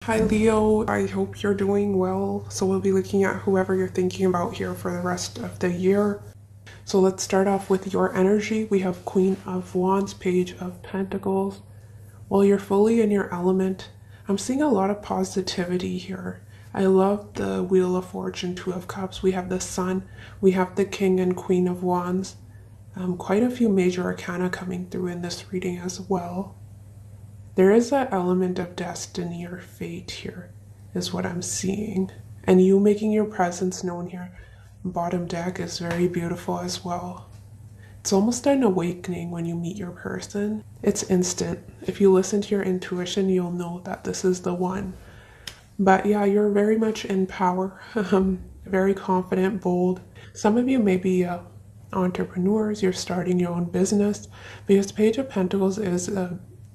Hi Leo, I hope you're doing well. So we'll be looking at whoever you're thinking about here for the rest of the year. So let's start off with your energy. We have Queen of Wands, Page of Pentacles. Well, you're fully in your element. I'm seeing a lot of positivity here. I love the Wheel of Fortune, Two of Cups. We have the Sun. We have the King and Queen of Wands. Quite a few major arcana coming through in this reading as well. There is that element of destiny or fate here, is what I'm seeing. And you making your presence known here, bottom deck, is very beautiful as well. It's almost an awakening when you meet your person. It's instant. If you listen to your intuition, you'll know that this is the one. But yeah, you're very much in power, very confident, bold. Some of you may be entrepreneurs, you're starting your own business, because Page of Pentacles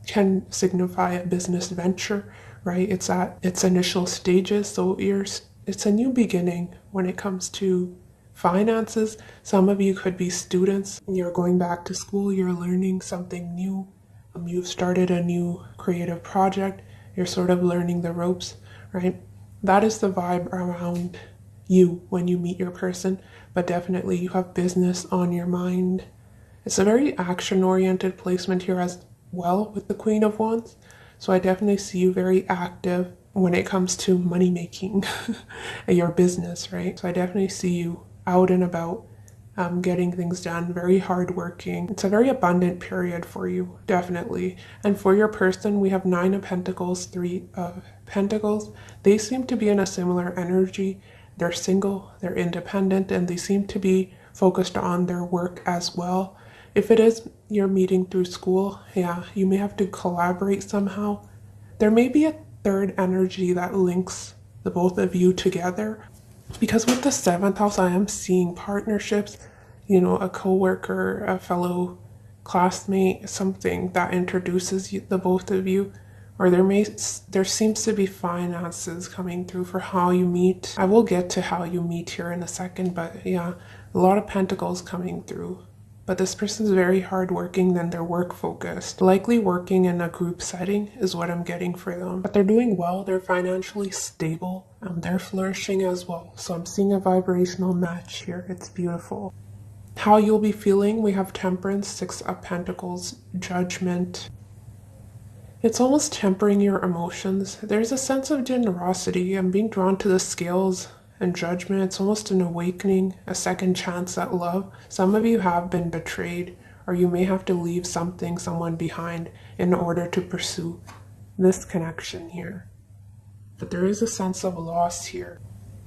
can signify a business venture, right? It's at its initial stages, so it's a new beginning when it comes to finances. Some of you could be students, you're going back to school, you're learning something new. You've started a new creative project, you're sort of learning the ropes, right? That is the vibe around you when you meet your person, but definitely you have business on your mind. It's a very action-oriented placement here as well with the Queen of Wands. So I definitely see you very active when it comes to money making and your business, right? So I definitely see you out and about, getting things done, very hardworking. It's a very abundant period for you, definitely. And for your person, we have 9 of Pentacles, 3 of Pentacles. They seem to be in a similar energy. They're single, they're independent, and they seem to be focused on their work as well. If it is you're meeting through school, yeah, you may have to collaborate somehow. There may be a third energy that links the both of you together. Because with the 7th house, I am seeing partnerships, a coworker, a fellow classmate, something that introduces the both of you. Or there seems to be finances coming through for how you meet. I will get to how you meet here in a second, but yeah, a lot of pentacles coming through. But this person's very hardworking, then they're work focused. Likely working in a group setting is what I'm getting for them. But they're doing well, they're financially stable, they're flourishing as well. So I'm seeing a vibrational match here, it's beautiful. How you'll be feeling, we have Temperance, 6 of Pentacles, Judgment. It's almost tempering your emotions. There's a sense of generosity. I'm being drawn to the scales and judgment. It's almost an awakening, a second chance at love. Some of you have been betrayed, or you may have to leave someone behind in order to pursue this connection here. But there is a sense of loss here.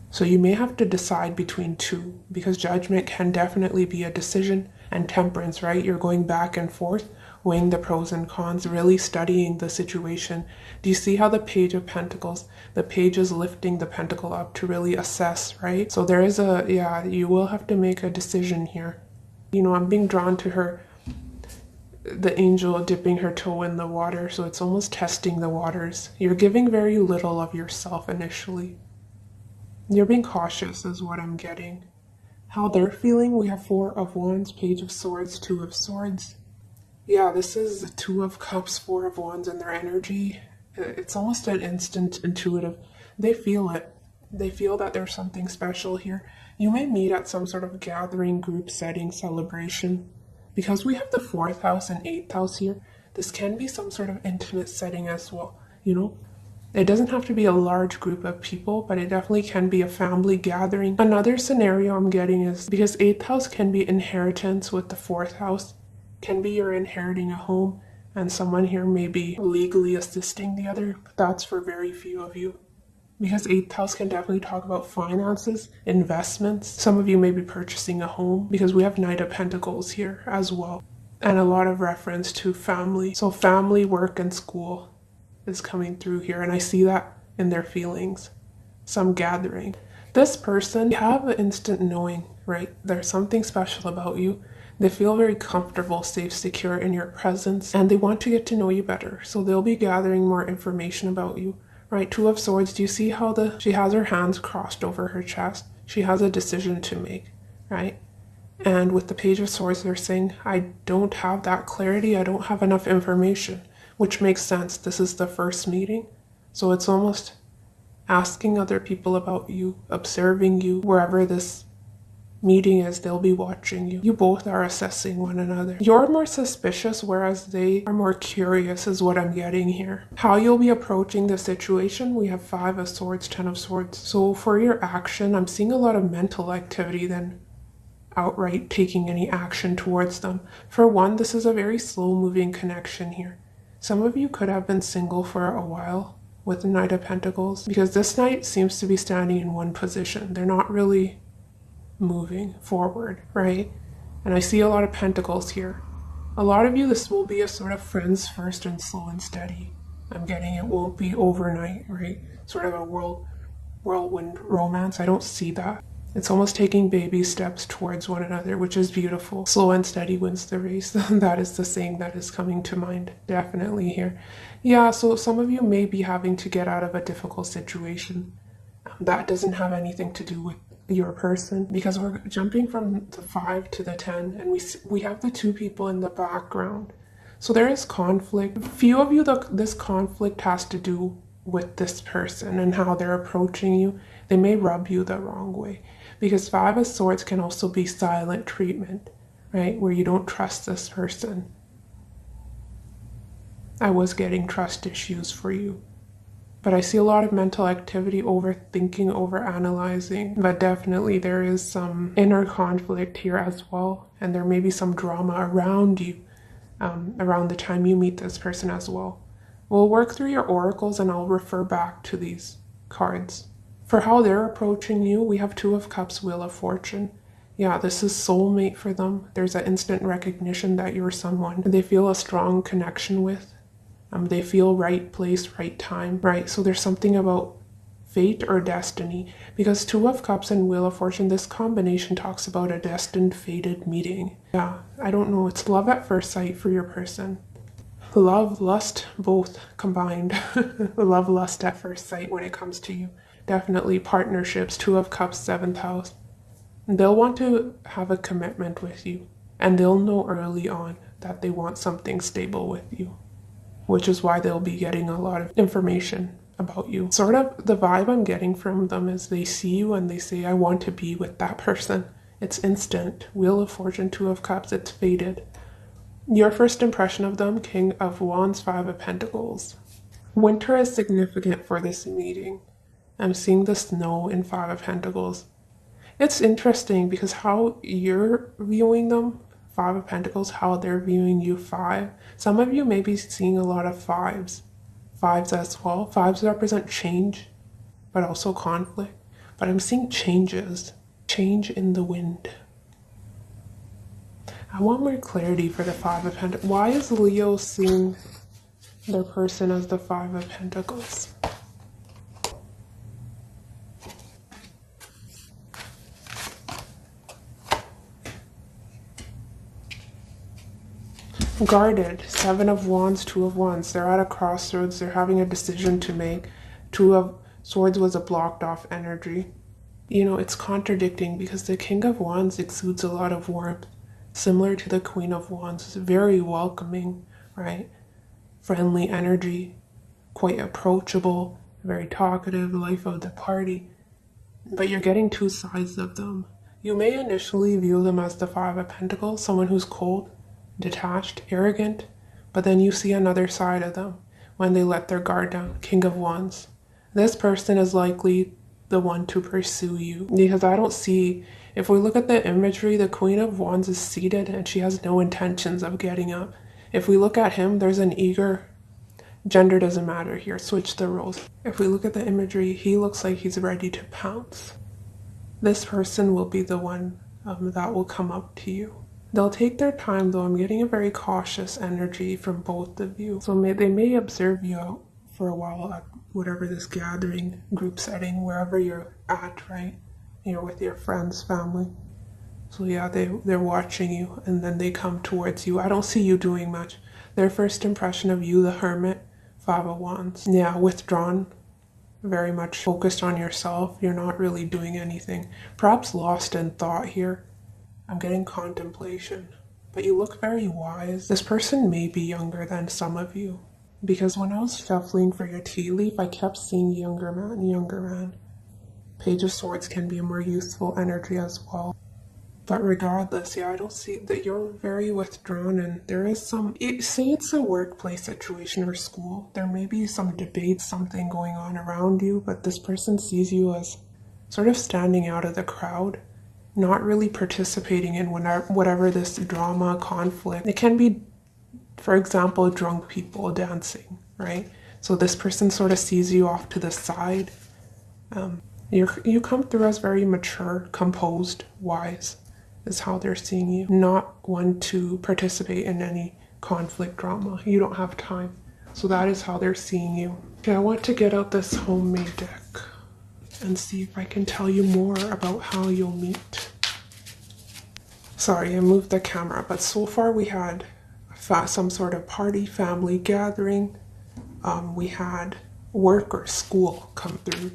So you may have to decide between two, because judgment can definitely be a decision, and temperance, right? You're going back and forth, weighing the pros and cons, really studying the situation. Do you see how the Page of Pentacles, the page is lifting the pentacle up to really assess, right? So there is you will have to make a decision here. I'm being drawn to her, the angel dipping her toe in the water, so it's almost testing the waters. You're giving very little of yourself initially. You're being cautious is what I'm getting. How they're feeling, we have 4 of Wands, Page of Swords, 2 of Swords. Yeah, this is the 2 of Cups, 4 of Wands, and their energy. It's almost an instant intuitive. They feel it. They feel that there's something special here. You may meet at some sort of gathering, group setting, celebration. Because we have the 4th house and 8th house here, this can be some sort of intimate setting as well, It doesn't have to be a large group of people, but it definitely can be a family gathering. Another scenario I'm getting is, because 8th house can be inheritance with the 4th house, can be you're inheriting a home and someone here may be legally assisting the other, but that's for very few of you. Because 8th house can definitely talk about finances, investments. Some of you may be purchasing a home, because we have Knight of Pentacles here as well. And a lot of reference to family. So family, work, and school is coming through here, and I see that in their feelings. Some gathering. This person, you have an instant knowing, right? There's something special about you. They feel very comfortable, safe, secure in your presence, and they want to get to know you better. So they'll be gathering more information about you, right? 2 of Swords, do you see how she has her hands crossed over her chest? She has a decision to make, right? And with the Page of Swords, they're saying, I don't have that clarity. I don't have enough information. Which makes sense. This is the first meeting. So it's almost asking other people about you, observing you. Wherever this meeting is, they'll be watching you. You both are assessing one another. You're more suspicious, whereas they are more curious, is what I'm getting here. How you'll be approaching the situation, we have 5 of Swords, 10 of Swords. So for your action, I'm seeing a lot of mental activity than outright taking any action towards them. For one, this is a very slow moving connection here. Some of you could have been single for a while with the Knight of Pentacles, because this Knight seems to be standing in one position. They're not really moving forward, right? And I see a lot of pentacles here. A lot of you, this will be a sort of friends first and slow and steady. I'm getting it won't be overnight, right? Sort of a whirlwind romance. I don't see that. It's almost taking baby steps towards one another, which is beautiful. Slow and steady wins the race. That is the saying that is coming to mind definitely here. Yeah, so some of you may be having to get out of a difficult situation. That doesn't have anything to do with your person, because we're jumping from the 5 to the 10, and we have the 2 people in the background. So there is conflict. Few of you, this conflict has to do with this person and how they're approaching you. They may rub you the wrong way, because 5 of Swords can also be silent treatment, right? Where you don't trust this person. I was getting trust issues for you. But I see a lot of mental activity, overthinking, overanalyzing. But definitely there is some inner conflict here as well. And there may be some drama around you, around the time you meet this person as well. We'll work through your oracles and I'll refer back to these cards. For how they're approaching you, we have 2 of Cups, Wheel of Fortune. Yeah, this is soulmate for them. There's an instant recognition that you're someone they feel a strong connection with. They feel right place, right time, right? So there's something about fate or destiny, because 2 of Cups and Wheel of Fortune, this combination talks about a destined, fated meeting. Yeah, I don't know. It's love at first sight for your person. Love, lust, both combined. Love, lust at first sight when it comes to you. Definitely partnerships, 2 of Cups, 7th house. They'll want to have a commitment with you, and they'll know early on that they want something stable with you, which is why they'll be getting a lot of information about you. Sort of the vibe I'm getting from them is they see you and they say, I want to be with that person. It's instant. Wheel of Fortune, 2 of Cups, it's faded. Your first impression of them, King of Wands, 5 of Pentacles. Winter is significant for this meeting. I'm seeing the snow in 5 of Pentacles. It's interesting because how you're viewing them, 5 of Pentacles, how they're viewing you, 5. Some of you may be seeing a lot of 5s. 5s as well. 5s represent change, but also conflict. But I'm seeing changes. Change in the wind. I want more clarity for the 5 of Pentacles. Why is Leo seeing their person as the 5 of Pentacles? Guarded, 7 of Wands, 2 of Wands. They're at a crossroads. They're having a decision to make. 2 of Swords was a blocked off energy. You know, it's contradicting because the King of Wands exudes a lot of warmth, similar to the Queen of Wands. It's very welcoming, right? Friendly energy, quite approachable, very talkative, life of the party. But you're getting 2 sides of them. You may initially view them as the 5 of Pentacles, someone who's cold, detached, arrogant, but then you see another side of them when they let their guard down. King of Wands. This person is likely the one to pursue you, because I don't see, if we look at the imagery, the Queen of Wands is seated and she has no intentions of getting up. If we look at him, there's an eager, gender doesn't matter here, switch the roles. If we look at the imagery, he looks like he's ready to pounce. This person will be the one that will come up to you. They'll take their time though. I'm getting a very cautious energy from both of you. So they may observe you out for a while at whatever this gathering, group setting, wherever you're at, right? You're with your friends, family. So yeah, they're watching you and then they come towards you. I don't see you doing much. Their first impression of you, the Hermit, 5 of Wands. Yeah, withdrawn, very much focused on yourself. You're not really doing anything. Perhaps lost in thought here. I'm getting contemplation, but you look very wise. This person may be younger than some of you. Because when I was shuffling for your tea leaf, I kept seeing younger man, younger man. Page of Swords can be a more useful energy as well. But regardless, yeah, I don't see that you're very withdrawn, and there is some, say it's a workplace situation or school, there may be some debate, something going on around you, but this person sees you as sort of standing out of the crowd, not really participating in whatever this drama, conflict. It can be, for example, drunk people dancing, right? So this person sort of sees you off to the side. You come through as very mature, composed, wise, is how they're seeing you. Not one to participate in any conflict drama. You don't have time. So that is how they're seeing you. Okay, I want to get out this homemade deck and see if I can tell you more about how you'll meet. Sorry, I moved the camera, but so far we had some sort of party, family gathering. We had work or school come through.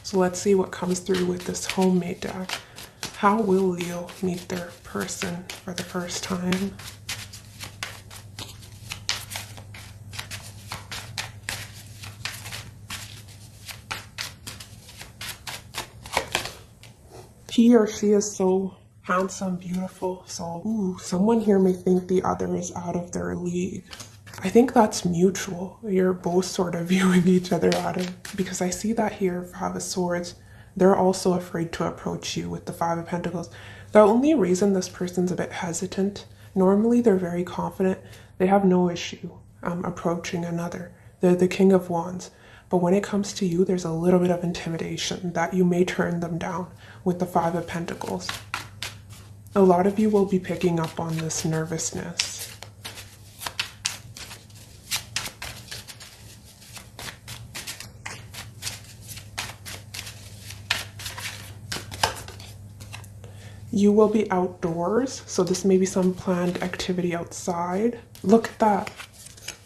So let's see what comes through with this homemade deck. How will Leo meet their person for the first time? He or she is so handsome, beautiful, so someone here may think the other is out of their league. I think that's mutual. You're both sort of viewing each other out of, because I see that here, Five of Swords. They're also afraid to approach you with the Five of Pentacles. The only reason this person's a bit hesitant, normally they're very confident. They have no issue approaching another. They're the King of Wands. But when it comes to you, there's a little bit of intimidation that you may turn them down with the Five of Pentacles. A lot of you will be picking up on this nervousness. You will be outdoors, so this may be some planned activity outside. Look at that.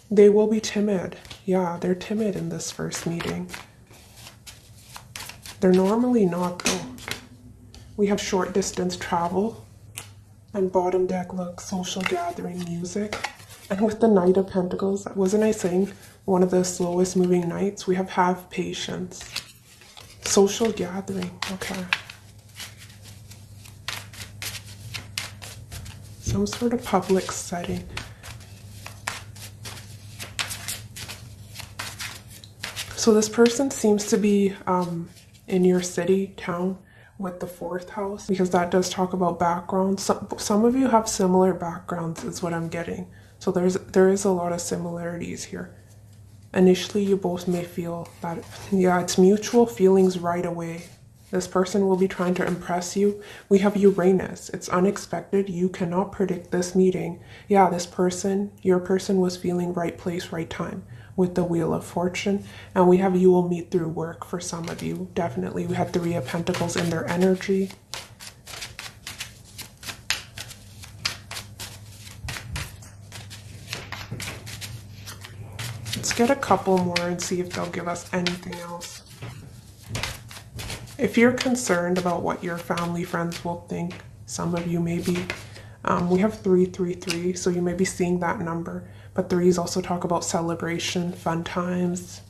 They will be timid. Yeah, they're timid in this first meeting. They're normally not, though. We have short distance travel. And bottom deck, look, social gathering, music. And with the Knight of Pentacles, wasn't I saying one of the slowest moving knights? We have patience. Social gathering, okay. Some sort of public setting. So this person seems to be in your city, town, with the 4th house, because that does talk about backgrounds. Some of you have similar backgrounds is what I'm getting. So there is a lot of similarities here. Initially, you both may feel that, yeah, it's mutual feelings right away. This person will be trying to impress you. We have Uranus. It's unexpected. You cannot predict this meeting. Yeah, this person, your person was feeling right place, right time with the Wheel of Fortune. And we have you will meet through work for some of you. Definitely. We had 3 of Pentacles in their energy. Let's get a couple more and see if they'll give us anything else. If you're concerned about what your family, friends will think, some of you may be. We have 333, so you may be seeing that number. But 3s also talk about celebration, fun times.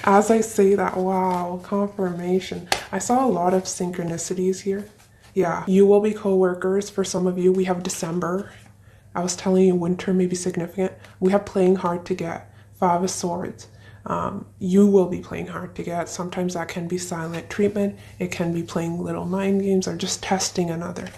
As I say that, wow, confirmation. I saw a lot of synchronicities here. Yeah, you will be co-workers. For some of you, we have December. I was telling you winter may be significant. We have playing hard to get, 5 of Swords. You will be playing hard to get. Sometimes that can be silent treatment. It can be playing little mind games or just testing another.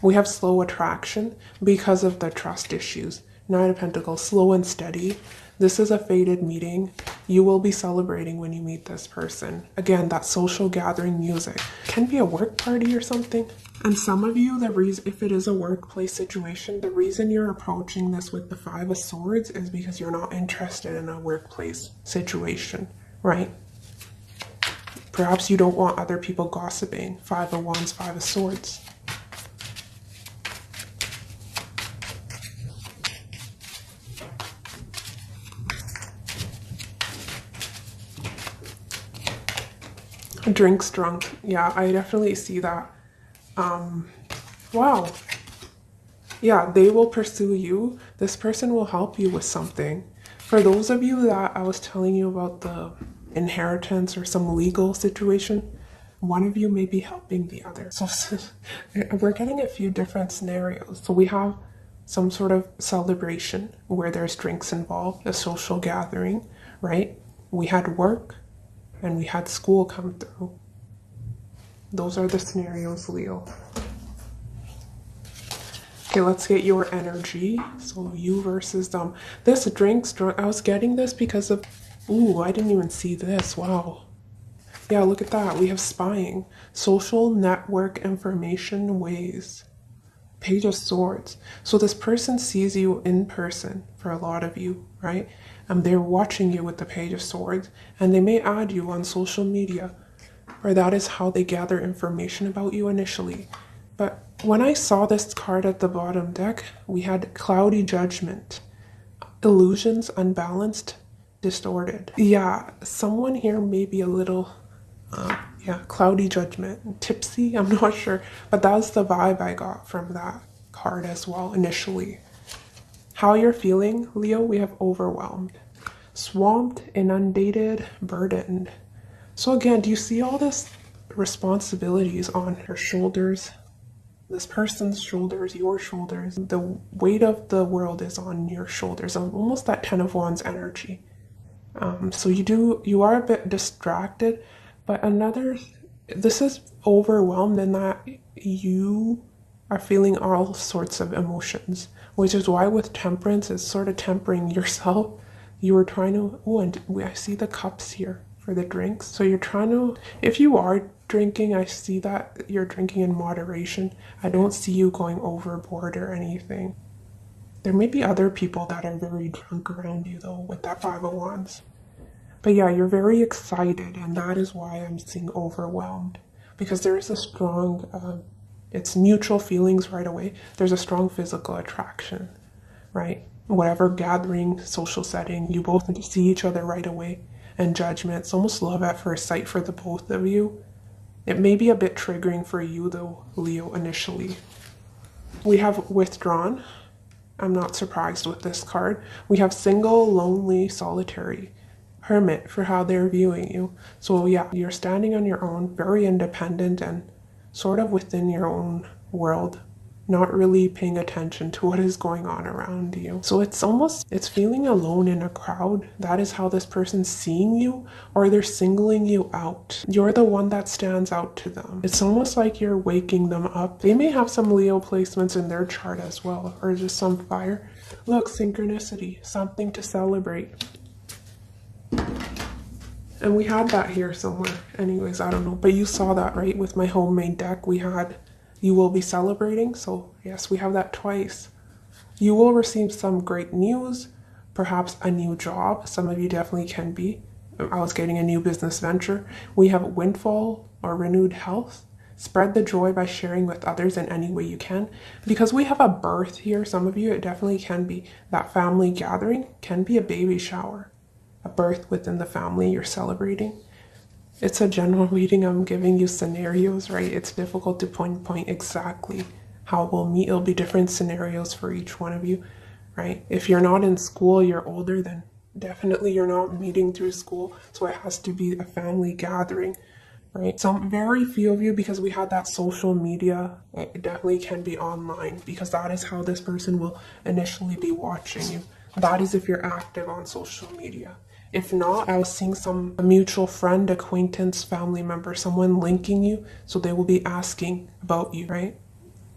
We have slow attraction because of the trust issues. 9 of Pentacles, slow and steady. This is a fated meeting. You will be celebrating when you meet this person. Again, that social gathering music. Can be a work party or something. And some of you, the reason, if it is a workplace situation, the reason you're approaching this with the 5 of Swords is because you're not interested in a workplace situation, right? Perhaps you don't want other people gossiping. 5 of Wands, 5 of Swords. Drinks drunk. Yeah, I definitely see that. Wow. Yeah, they will pursue you. This person will help you with something. For those of you that I was telling you about the inheritance or some legal situation, one of you may be helping the other. So we're getting a few different scenarios. So we have some sort of celebration where there's drinks involved, a social gathering, right? We had work and we had school come through. Those are the scenarios, Leo. Okay, let's get your energy. So you versus them. This drinks, I was getting this because of, ooh, I didn't even see this. Wow. Yeah, look at that. We have spying, social network information ways, Page of Swords. So this person sees you in person for a lot of you, right? And they're watching you with the Page of Swords, and they may add you on social media, or that is how they gather information about you initially. But when I saw this card at the bottom deck, we had cloudy judgment, illusions, unbalanced, distorted. Yeah, someone here may be a little, cloudy judgment, tipsy, I'm not sure. But that's the vibe I got from that card as well initially. How you're feeling, Leo, we have overwhelmed, swamped, inundated, burdened. So again, do you see all this responsibilities on her shoulders? This person's shoulders, your shoulders. The weight of the world is on your shoulders. Almost that Ten of Wands energy. So you are a bit distracted, but this is overwhelmed in that you are feeling all sorts of emotions, which is why with Temperance, it's sort of tempering yourself. You were trying to, oh, and I see the cups here for the drinks. So you're trying to, if you are drinking, I see that you're drinking in moderation. I don't see you going overboard or anything. There may be other people that are very drunk around you though with that Five of Wands. But yeah, you're very excited, and that is why I'm seeing overwhelmed. Because there is a strong, it's mutual feelings right away. There's a strong physical attraction, right? Whatever gathering, social setting, you both see each other right away. And judgment, it's almost love at first sight for the both of you. It may be a bit triggering for you though, Leo, initially. We have withdrawn. I'm not surprised with this card. We have single, lonely, solitary, hermit for how they're viewing you. So yeah, you're standing on your own, very independent and sort of within your own world, not really paying attention to what is going on around you. So it's feeling alone in a crowd. That is how this person's seeing you, or they're singling you out. You're the one that stands out to them. It's almost like you're waking them up. They may have some Leo placements in their chart as well, or just some fire. Look, synchronicity, something to celebrate. And we had that here somewhere. Anyways, I don't know. But you saw that, right? With my homemade deck, we had you will be celebrating. So yes, we have that twice. You will receive some great news, perhaps a new job. Some of you definitely can be. I was getting a new business venture. We have windfall or renewed health. Spread the joy by sharing with others in any way you can. Because we have a birth here, some of you, it definitely can be that family gathering, can be a baby shower. A birth within the family you're celebrating. It's a general reading. I'm giving you scenarios, right? It's difficult to point exactly how we'll meet. It'll be different scenarios for each one of you, right? If you're not in school, you're older, then definitely you're not meeting through school. So it has to be a family gathering, right? Some very few of you, because we had that social media, it definitely can be online, because that is how this person will initially be watching you. That is if you're active on social media. If not, I was seeing a mutual friend, acquaintance, family member, someone linking you, so they will be asking about you, right?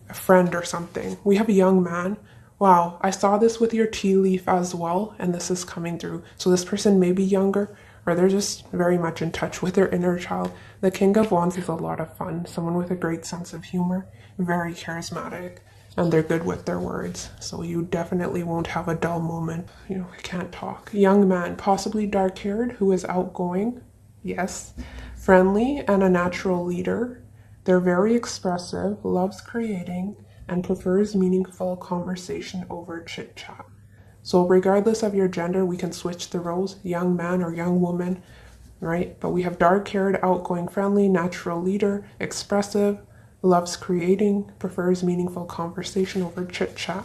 A friend or something. We have a young man. Wow, I saw this with your tea leaf as well, and this is coming through. So this person may be younger, or they're just very much in touch with their inner child. The King of Wands is a lot of fun. Someone with a great sense of humor, very charismatic. And they're good with their words, so you definitely won't have a dull moment. You know, I can't talk. Young man, possibly dark-haired, who is outgoing, yes, friendly, and a natural leader. They're very expressive, loves creating, and prefers meaningful conversation over chit-chat. So regardless of your gender, we can switch the roles, young man or young woman, right? But we have dark-haired, outgoing, friendly, natural leader, expressive, loves creating, prefers meaningful conversation over chit-chat.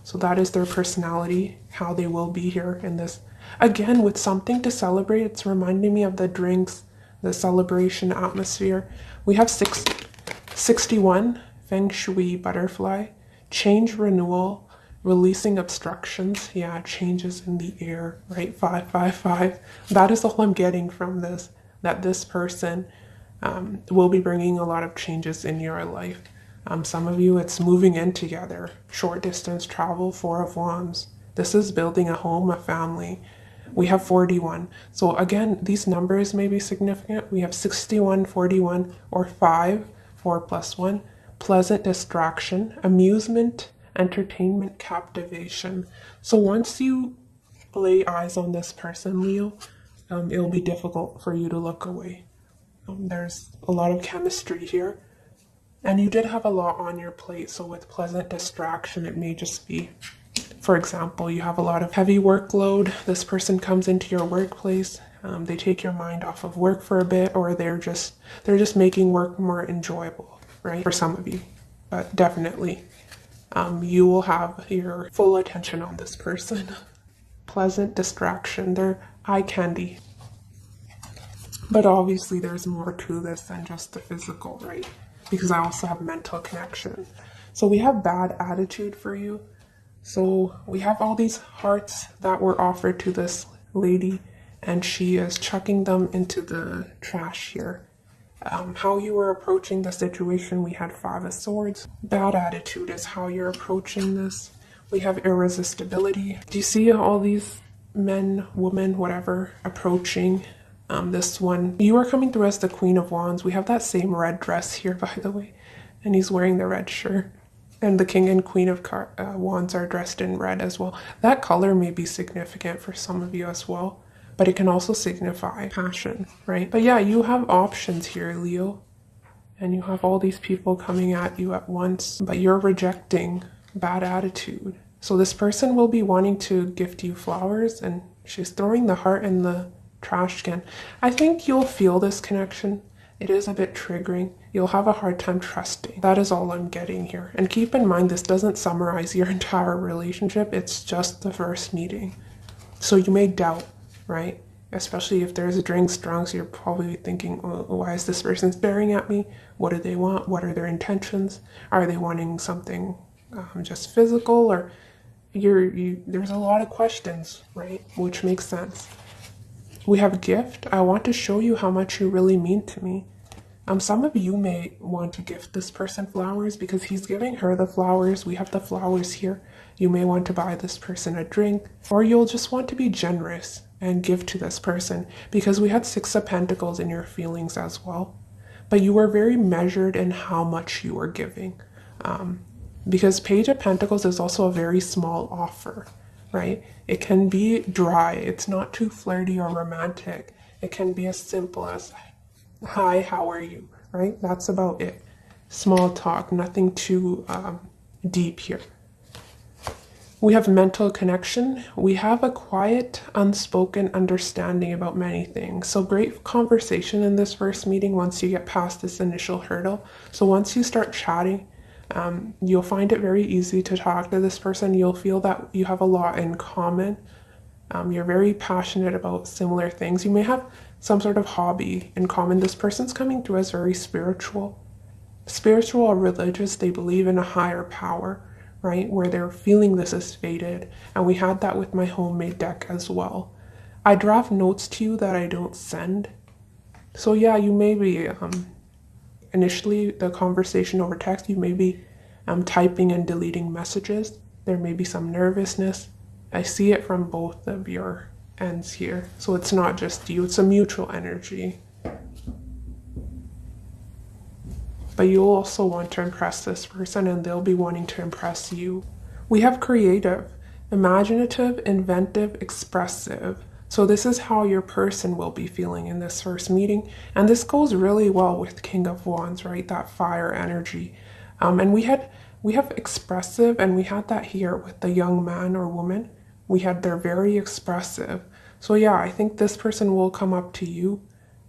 So that is their personality, how they will be here in this. Again, with something to celebrate, it's reminding me of the drinks, the celebration atmosphere. We have 61, Feng Shui butterfly, change, renewal, releasing obstructions. Yeah, changes in the air, right? 555. That is all I'm getting from this, that this person will be bringing a lot of changes in your life. Some of you, it's moving in together, short distance travel, 4 of Wands. This is building a home, a family. We have 41. So again, these numbers may be significant. We have 61, 41, or 5, 4 plus 1. Pleasant distraction, amusement, entertainment, captivation. So once you lay eyes on this person, Leo, it'll be difficult for you to look away. There's a lot of chemistry here. And you did have a lot on your plate, so with pleasant distraction, it may just be, for example, you have a lot of heavy workload. This person comes into your workplace, they take your mind off of work for a bit, or they're just making work more enjoyable, right? For some of you, but definitely, you will have your full attention on this person. Pleasant distraction, they're eye candy. But obviously, there's more to this than just the physical, right? Because I also have mental connection. So we have bad attitude for you. So we have all these hearts that were offered to this lady, and she is chucking them into the trash here. How you were approaching the situation, we had 5 of Swords. Bad attitude is how you're approaching this. We have irresistibility. Do you see all these men, women, whatever, approaching this one? You are coming through as the Queen of Wands. We have that same red dress here, by the way, and he's wearing the red shirt. And the King and Queen of Wands are dressed in red as well. That color may be significant for some of you as well, but it can also signify passion, right? But yeah, you have options here, Leo, and you have all these people coming at you at once, but you're rejecting bad attitude. So this person will be wanting to gift you flowers, and she's throwing the heart in the trash can. I think you'll feel this connection. It is a bit triggering. You'll have a hard time trusting. That is all I'm getting here. And keep in mind, this doesn't summarize your entire relationship. It's just the first meeting. So you may doubt, right? Especially if there's a drinks drunk, so you're probably thinking, oh, why is this person staring at me? What do they want? What are their intentions? Are they wanting something just physical? Or there's a lot of questions, right? Which makes sense. We have a gift. I want to show you how much you really mean to me. Some of you may want to gift this person flowers because he's giving her the flowers. We have the flowers here. You may want to buy this person a drink, or you'll just want to be generous and give to this person because we had 6 of Pentacles in your feelings as well. But you were very measured in how much you were giving. Because Page of Pentacles is also a very small offer. Right? It can be dry. It's not too flirty or romantic. It can be as simple as, hi, how are you? Right? That's about it. Small talk, nothing too deep here. We have mental connection. We have a quiet, unspoken understanding about many things. So great conversation in this first meeting once you get past this initial hurdle. So once you start chatting, you'll find it very easy to talk to this person. You'll feel that you have a lot in common. You're very passionate about similar things. You may have some sort of hobby in common. This person's coming through as very spiritual or religious. They believe in a higher power, right? Where they're feeling this is fated. And we had that with my homemade deck as well. I draft notes to you that I don't send. So yeah, you may be initially the conversation over text, you may be typing and deleting messages. There may be some nervousness. I see it from both of your ends here. So it's not just you, it's a mutual energy. But you'll also want to impress this person and they'll be wanting to impress you. We have creative, imaginative, inventive, expressive. So this is how your person will be feeling in this first meeting. And this goes really well with King of Wands, right? That fire energy. And we have expressive, and we had that here with the young man or woman. They're very expressive. So yeah, I think this person will come up to you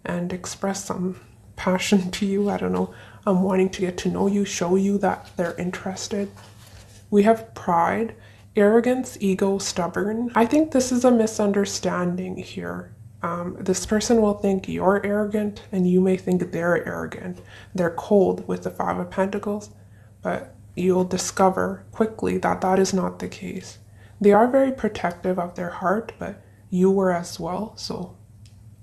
and express some passion to you. I don't know. Wanting to get to know you, show you that they're interested. We have pride, Arrogance, ego, stubborn. I think this is a misunderstanding here. This person will think you're arrogant and you may think they're arrogant. They're cold with the Five of Pentacles, but you'll discover quickly that that is not the case. They are very protective of their heart, but you were as well, so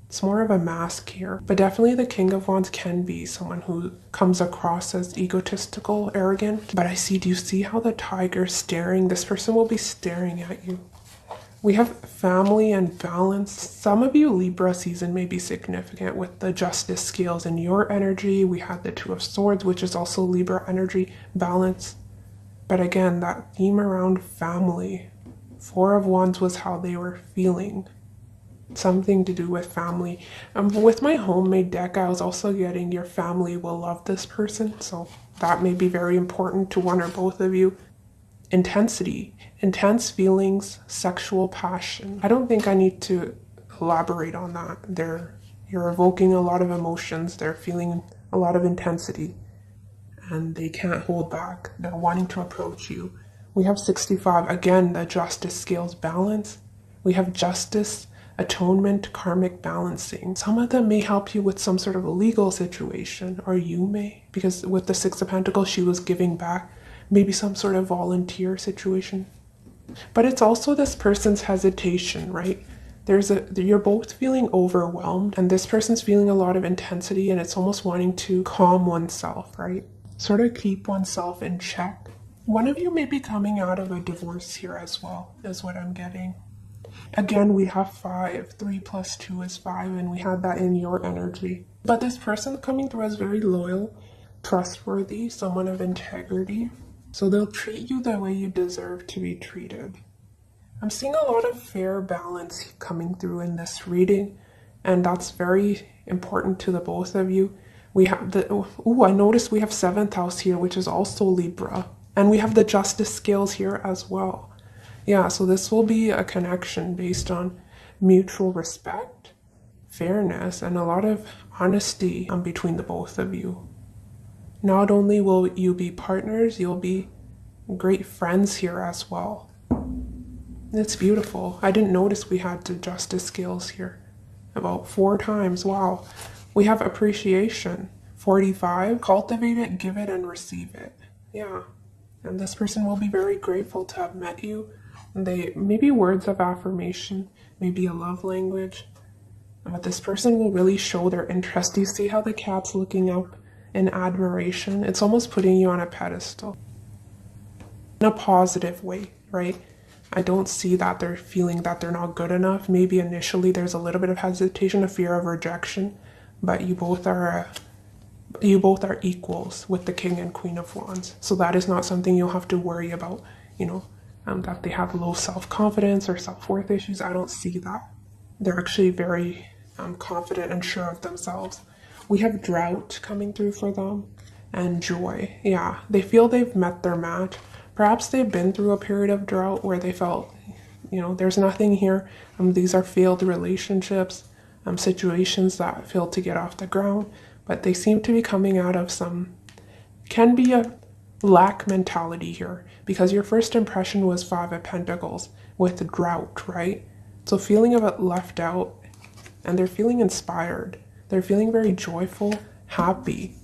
it's more of a mask here. But definitely the King of Wands can be someone who comes across as egotistical, arrogant. But do you see how the tiger's staring? This person will be staring at you. We have family and balance. Some of you Libra season may be significant with the justice scales in your energy. We had the Two of Swords, which is also Libra energy, balance. But again, that theme around family. Four of Wands was how they were feeling. Something to do with family. With my homemade deck, I was also getting your family will love this person. So that may be very important to one or both of you. Intensity, intense feelings, sexual passion. I don't think I need to elaborate on that. You're evoking a lot of emotions. They're feeling a lot of intensity and they can't hold back. They're wanting to approach you. We have 65, again, the justice scales balance. We have justice, atonement, karmic balancing. Some of them may help you with some sort of a legal situation, or you may, because with the Six of Pentacles, she was giving back. Maybe some sort of volunteer situation. But it's also this person's hesitation, right? You're both feeling overwhelmed, and this person's feeling a lot of intensity, and it's almost wanting to calm oneself, right? Sort of keep oneself in check. One of you may be coming out of a divorce here as well, is what I'm getting. Again, we have 5. 3 plus 2 is 5, and we had that in your energy. But this person coming through is very loyal, trustworthy, someone of integrity. So they'll treat you the way you deserve to be treated. I'm seeing a lot of fair balance coming through in this reading, and that's very important to the both of you. We have I noticed we have 7th house here, which is also Libra. And we have the justice scales here as well. Yeah, so this will be a connection based on mutual respect, fairness, and a lot of honesty between the both of you. Not only will you be partners, you'll be great friends here as well. It's beautiful. I didn't notice we had the justice scales here. About 4 times. Wow. We have appreciation. 45. Cultivate it, give it, and receive it. Yeah. And this person will be very grateful to have met you. Maybe words of affirmation, maybe a love language. But this person will really show their interest. Do you see how the cat's looking up in admiration? It's almost putting you on a pedestal. In a positive way, right? I don't see that they're feeling that they're not good enough. Maybe initially there's a little bit of hesitation, a fear of rejection, but you both are equals with the King and Queen of Wands. So that is not something you'll have to worry about, that they have low self-confidence or self-worth issues. I don't see that. They're actually very confident and sure of themselves. We have drought coming through for them and joy. Yeah, they feel they've met their match. Perhaps they've been through a period of drought where they felt, there's nothing here. These are failed relationships, situations that failed to get off the ground, but they seem to be coming out of can be a lack mentality here, because your first impression was 5 of Pentacles with drought, right? So feeling of it left out, and they're feeling inspired. They're feeling very joyful, happy.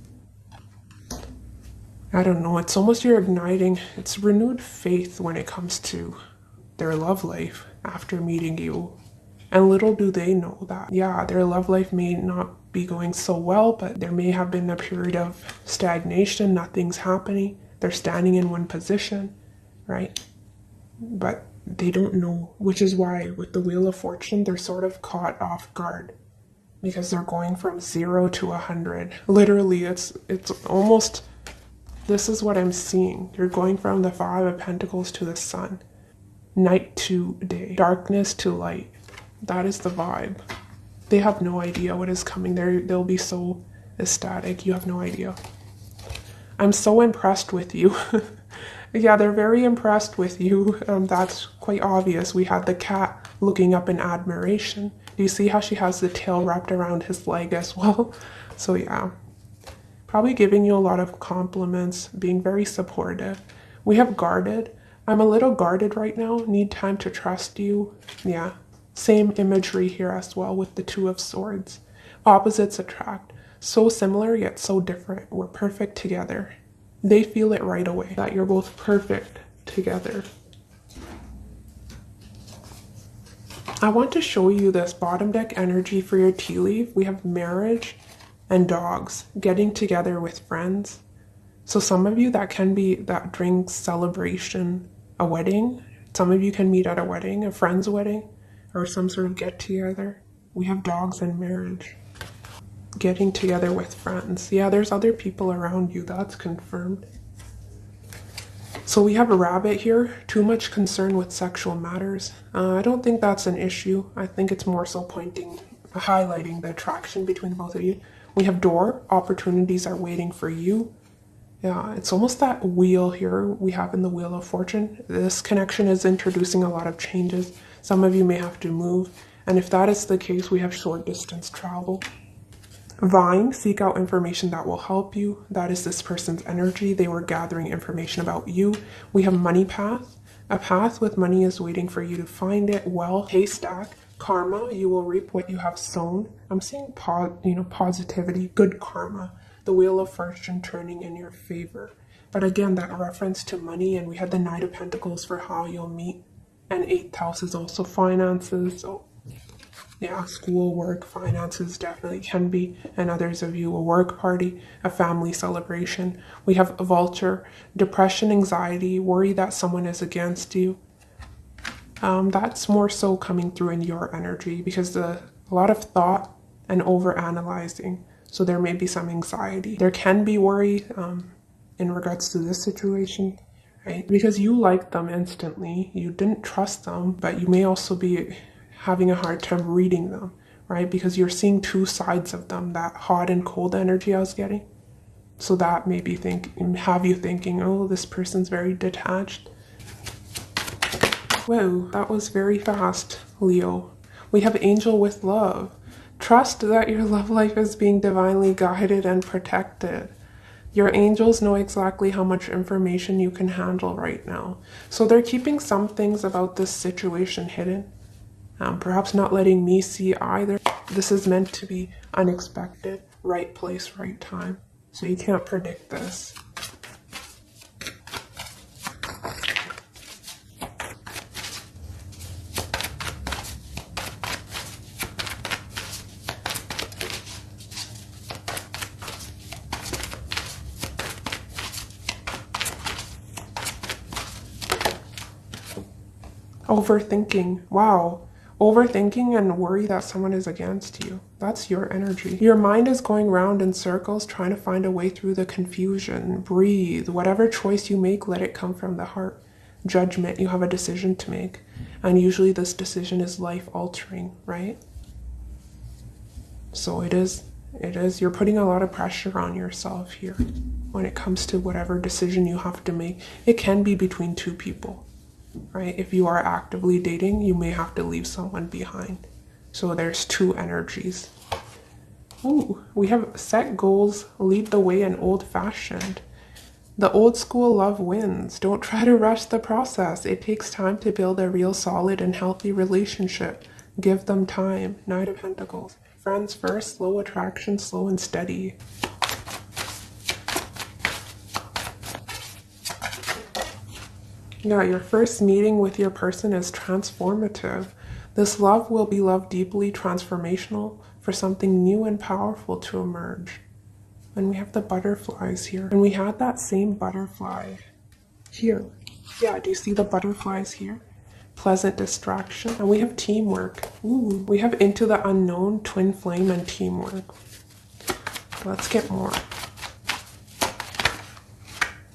I don't know, it's almost you're igniting, it's renewed faith when it comes to their love life after meeting you. And little do they know that, yeah, their love life may not be going so well, but there may have been a period of stagnation, nothing's happening. They're standing in one position, right? But they don't know, which is why with the Wheel of Fortune, they're sort of caught off guard because they're going from 0 to 100. Literally, it's almost, this is what I'm seeing. You're going from the 5 of Pentacles to the Sun, night to day, darkness to light. That is the vibe. They have no idea what is coming. They'll be so ecstatic. You have no idea. I'm so impressed with you. Yeah, they're very impressed with you. That's quite obvious. We had the cat looking up in admiration. Do you see how she has the tail wrapped around his leg as well? So yeah, probably giving you a lot of compliments, being very supportive. We have guarded. I'm a little guarded right now. Need time to trust you. Yeah. Same imagery here as well with the Two of Swords. Opposites attract. So similar yet so different. We're perfect together. They feel it right away that you're both perfect together. I want to show you this bottom deck energy for your tea leaf. We have marriage and dogs, getting together with friends. So some of you, that can be that drinks, celebration, a wedding. Some of you can meet at a wedding, a friend's wedding, or some sort of get together. We have dogs and marriage. Getting together with friends. Yeah, there's other people around you, that's confirmed. So we have a rabbit here, too much concern with sexual matters. I don't think that's an issue. I think it's more so highlighting the attraction between both of you. We have door, opportunities are waiting for you. Yeah, it's almost that wheel here we have in the Wheel of Fortune. This connection is introducing a lot of changes. Some of you may have to move. And if that is the case, we have short distance travel. Vine, seek out information that will help you. That is this person's energy. They were gathering information about you. We have money path. A path with money is waiting for you to find it. Wealth, haystack, karma. You will reap what you have sown. I'm seeing positivity, good karma. The Wheel of Fortune turning in your favor. But again, that reference to money, and we had the Knight of Pentacles for how you'll meet. And 8th house is also finances. So yeah, school, work, finances definitely can be. And others of you, a work party, a family celebration. We have a vulture, depression, anxiety, worry that someone is against you. That's more so coming through in your energy because a lot of thought and over-analyzing. So there may be some anxiety. There can be worry in regards to this situation, right? Because you like them instantly. You didn't trust them, but you may also be having a hard time reading them, right? Because you're seeing two sides of them, that hot and cold energy I was getting. So that may be have you thinking, oh, this person's very detached. Whoa, that was very fast, Leo. We have Angel with Love. Trust that your love life is being divinely guided and protected. Your angels know exactly how much information you can handle right now. So they're keeping some things about this situation hidden. Perhaps not letting me see either. This is meant to be unexpected, right place, right time. So you can't predict this. Overthinking. Wow. Overthinking and worry that someone is against you. That's your energy. Your mind is going round in circles trying to find a way through the confusion. Breathe. Whatever choice you make, let it come from the heart. Judgment. You have a decision to make. And usually this decision is life altering, right? So it is. You're putting a lot of pressure on yourself here when it comes to whatever decision you have to make. It can be between two people. Right? If you are actively dating, you may have to leave someone behind. So there's two energies. Ooh, we have set goals, lead the way, and old-fashioned. The old school love wins. Don't try to rush the process. It takes time to build a real solid and healthy relationship. Give them time. Knight of Pentacles. Friends first, slow attraction, slow and steady. Yeah, your first meeting with your person is transformative. This love will be loved deeply, transformational, for something new and powerful to emerge. And we have the butterflies here. And we had that same butterfly here. Yeah, do you see the butterflies here? Pleasant distraction. And we have teamwork. Ooh, we have into the unknown, twin flame, and teamwork. Let's get more.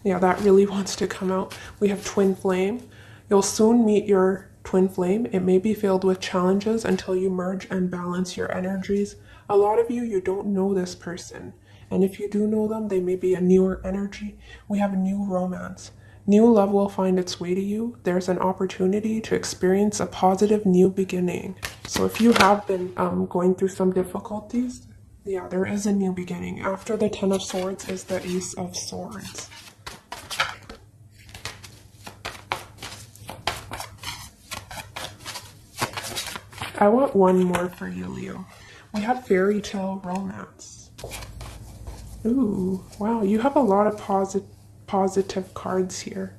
Yeah, that really wants to come out. We have twin flame. You'll soon meet your twin flame. It may be filled with challenges until you merge and balance your energies. A lot of you don't know this person. And if you do know them, they may be a newer energy. We have a new romance. New love will find its way to you. There's an opportunity to experience a positive new beginning. So if you have been going through some difficulties, yeah, there is a new beginning. After the 10 of Swords is the Ace of Swords. I want one more for you, Leo. We have fairy tale romance. Ooh, wow, you have a lot of positive cards here.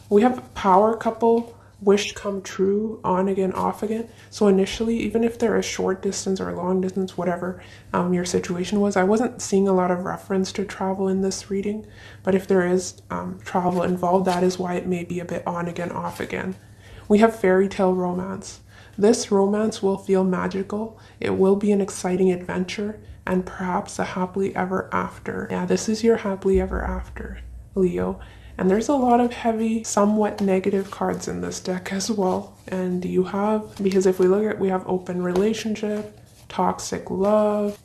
We have power couple, wish come true, on again, off again. So initially, even if there is short distance or long distance, whatever your situation was, I wasn't seeing a lot of reference to travel in this reading. But if there is travel involved, that is why it may be a bit on again, off again. We have fairy tale romance. This romance will feel magical. It will be an exciting adventure and perhaps a happily ever after. Yeah, this is your happily ever after, Leo. And there's a lot of heavy, somewhat negative cards in this deck as well. And you have, because if we look at, we have open relationship, toxic love,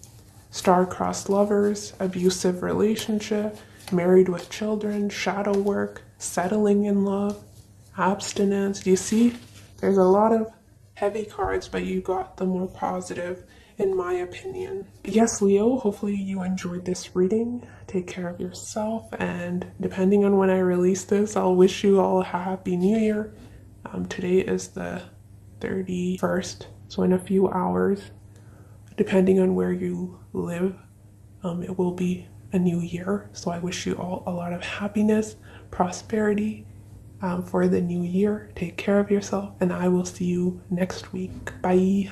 star-crossed lovers, abusive relationship, married with children, shadow work, settling in love, abstinence. Do you see? There's a lot of heavy cards, but you got the more positive, in my opinion. Yes, Leo, hopefully you enjoyed this reading. Take care of yourself, and depending on when I release this, I'll wish you all a happy new year. Today is the 31st, so in a few hours, depending on where you live, it will be a new year. So I wish you all a lot of happiness, prosperity, for the new year. Take care of yourself, and I will see you next week. Bye.